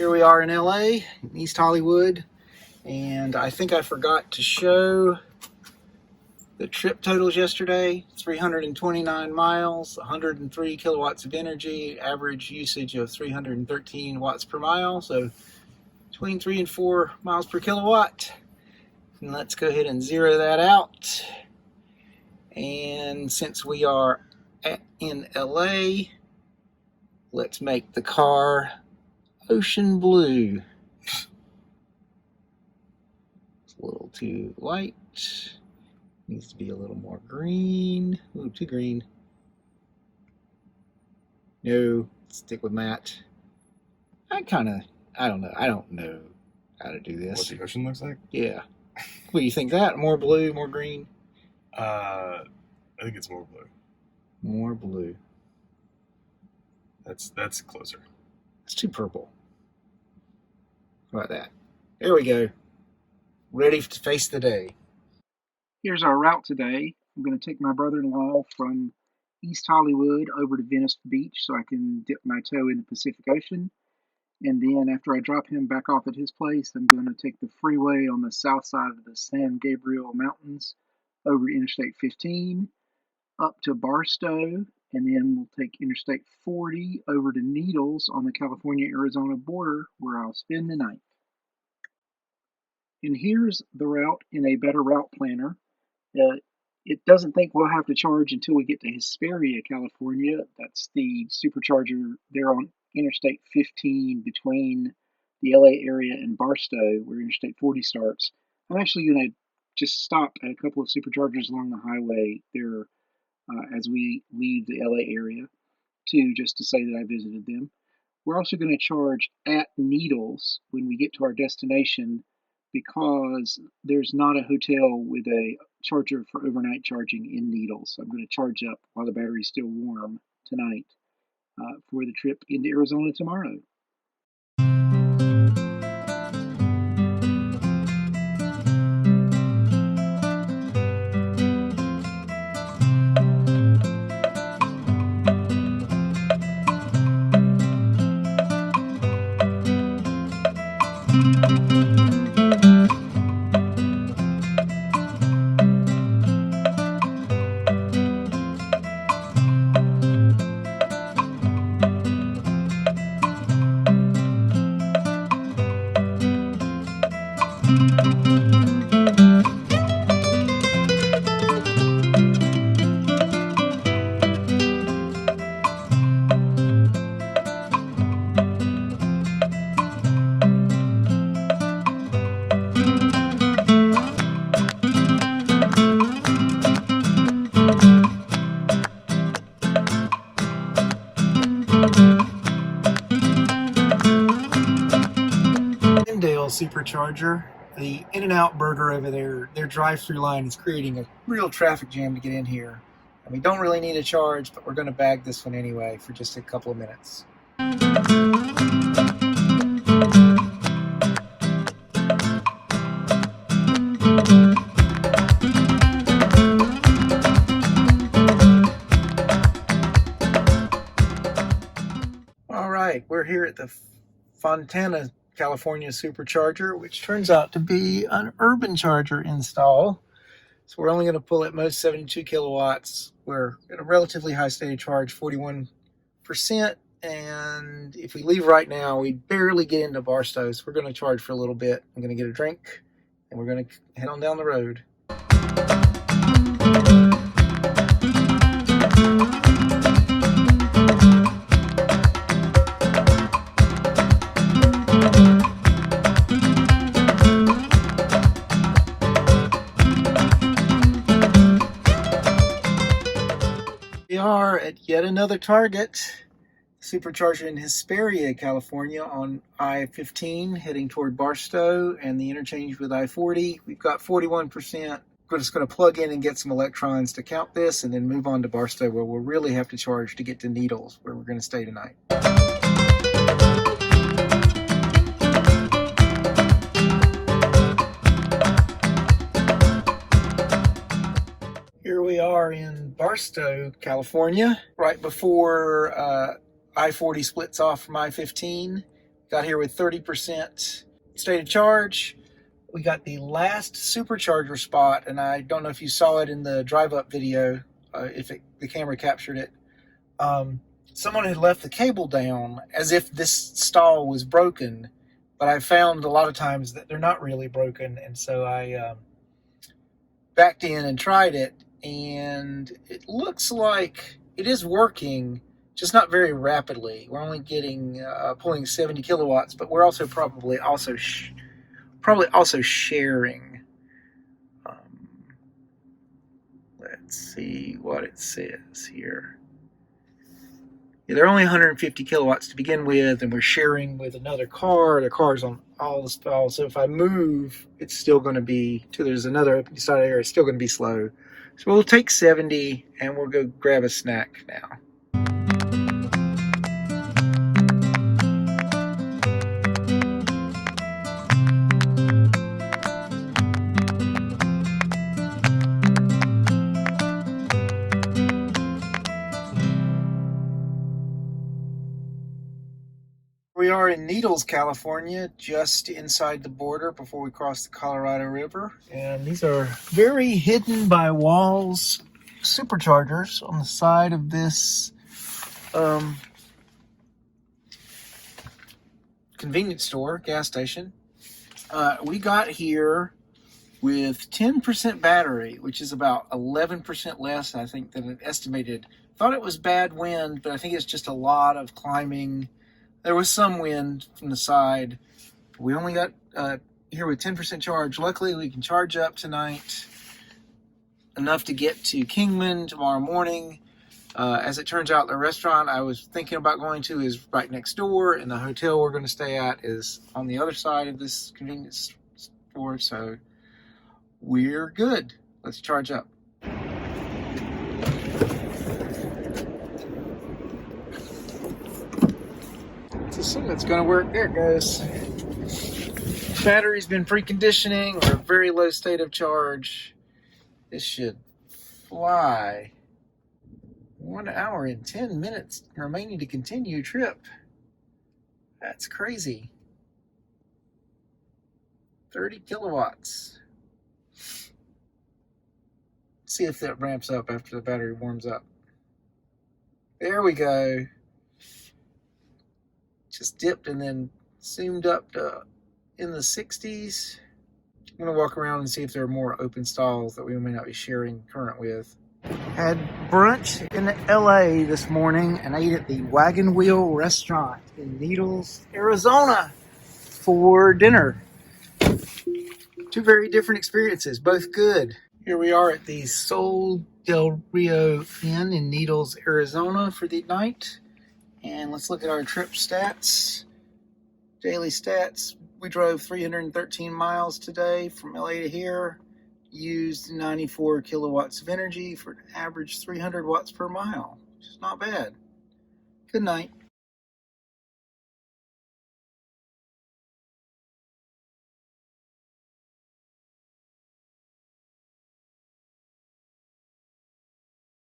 Here we are in LA, in East Hollywood, and I think I forgot to show the trip totals yesterday. 329 miles, 103 kilowatts of energy, average usage of 313 watts per mile, so between 3 and 4 miles per kilowatt. And let's go ahead and zero that out. And since we are in LA, let's make the car ocean blue. It's a little too light. Needs to be a little more green. Ooh, too green. No, stick with matte. I don't know. I don't know how to do this. What the ocean looks like? Yeah. What do you think that? More blue, more green? I think it's more blue. More blue. That's closer. It's too purple. How about that? There we go. Ready to face the day. Here's our route today. I'm going to take my brother-in-law from East Hollywood over to Venice Beach so I can dip my toe in the Pacific Ocean. And then after I drop him back off at his place, I'm going to take the freeway on the south side of the San Gabriel Mountains over Interstate 15 up to Barstow, and then we'll take Interstate 40 over to Needles on the California-Arizona border, where I'll spend the night. And here's the route in a better route planner. It doesn't think we'll have to charge until we get to Hesperia, California. That's the supercharger there on Interstate 15 between the LA area and Barstow, where Interstate 40 starts. I'm actually going to just stop at a couple of superchargers along the highway there as we leave the LA area, just to say that I visited them. We're also going to charge at Needles when we get to our destination, because there's not a hotel with a charger for overnight charging in Needles. So I'm going to charge up while the battery's still warm tonight for the trip into Arizona tomorrow. Glendale Supercharger, the In-N-Out burger over there, their drive-through line is creating a real traffic jam to get in here. And we don't really need a charge, but we're going to bag this one anyway for just a couple of minutes. All right, we're here at the Fontana California Supercharger, which turns out to be an urban charger install. So we're only going to pull at most 72 kilowatts. We're at a relatively high state of charge, 41%. And if we leave right now, we barely get into Barstow. So we're going to charge for a little bit. I'm going to get a drink, and we're going to head on down the road. We are at yet another target, supercharger in Hesperia, California on I-15 heading toward Barstow and the interchange with I-40. We've got 41%. We're just going to plug in and get some electrons to count this and then move on to Barstow, where we'll really have to charge to get to Needles, where we're going to stay tonight. Here we are in Barstow, California, right before I-40 splits off from I-15. Got here with 30% state of charge. We got the last supercharger spot, and I don't know if you saw it in the drive-up video, the camera captured it. Someone had left the cable down as if this stall was broken, but I found a lot of times that they're not really broken, and so I backed in and tried it, and it looks like it is working, just not very rapidly. We're only getting pulling 70 kilowatts, but we're also probably also sharing. Let's see what it says here. Yeah, they're only 150 kilowatts to begin with, and we're sharing with another car. The car's on all the stalls, so if I move, it's still going to be, there's another open side area, it's still going to be slow. So we'll take 70, and we'll go grab a snack now. We are in Needles, California, just inside the border before we cross the Colorado River. And these are very hidden by walls superchargers on the side of this convenience store, gas station. We got here with 10% battery, which is about 11% less, I think, than it estimated. Thought it was bad wind, but I think it's just a lot of climbing. There was some wind from the side. We only got here with 10% charge. Luckily, we can charge up tonight enough to get to Kingman tomorrow morning. As it turns out, the restaurant I was thinking about going to is right next door, and the hotel we're going to stay at is on the other side of this convenience store, so we're good. Let's charge up. So it's going to work. There it goes. Battery's been preconditioning. We're a very low state of charge. This should fly. 1 hour and 10 minutes remaining to continue trip. That's crazy. 30 kilowatts. See if that ramps up after the battery warms up. There we go. Just dipped and then zoomed up to in the 60s. I'm going to walk around and see if there are more open stalls that we may not be sharing current with. Had brunch in LA this morning and ate at the Wagon Wheel restaurant in Needles, Arizona for dinner. Two very different experiences, both good. Here we are at the Sol del Rio Inn in Needles, Arizona for the night. And let's look at our trip stats. Daily stats. We drove 313 miles today from LA to here. Used 94 kilowatts of energy for an average 300 watts per mile, which is not bad. Good night.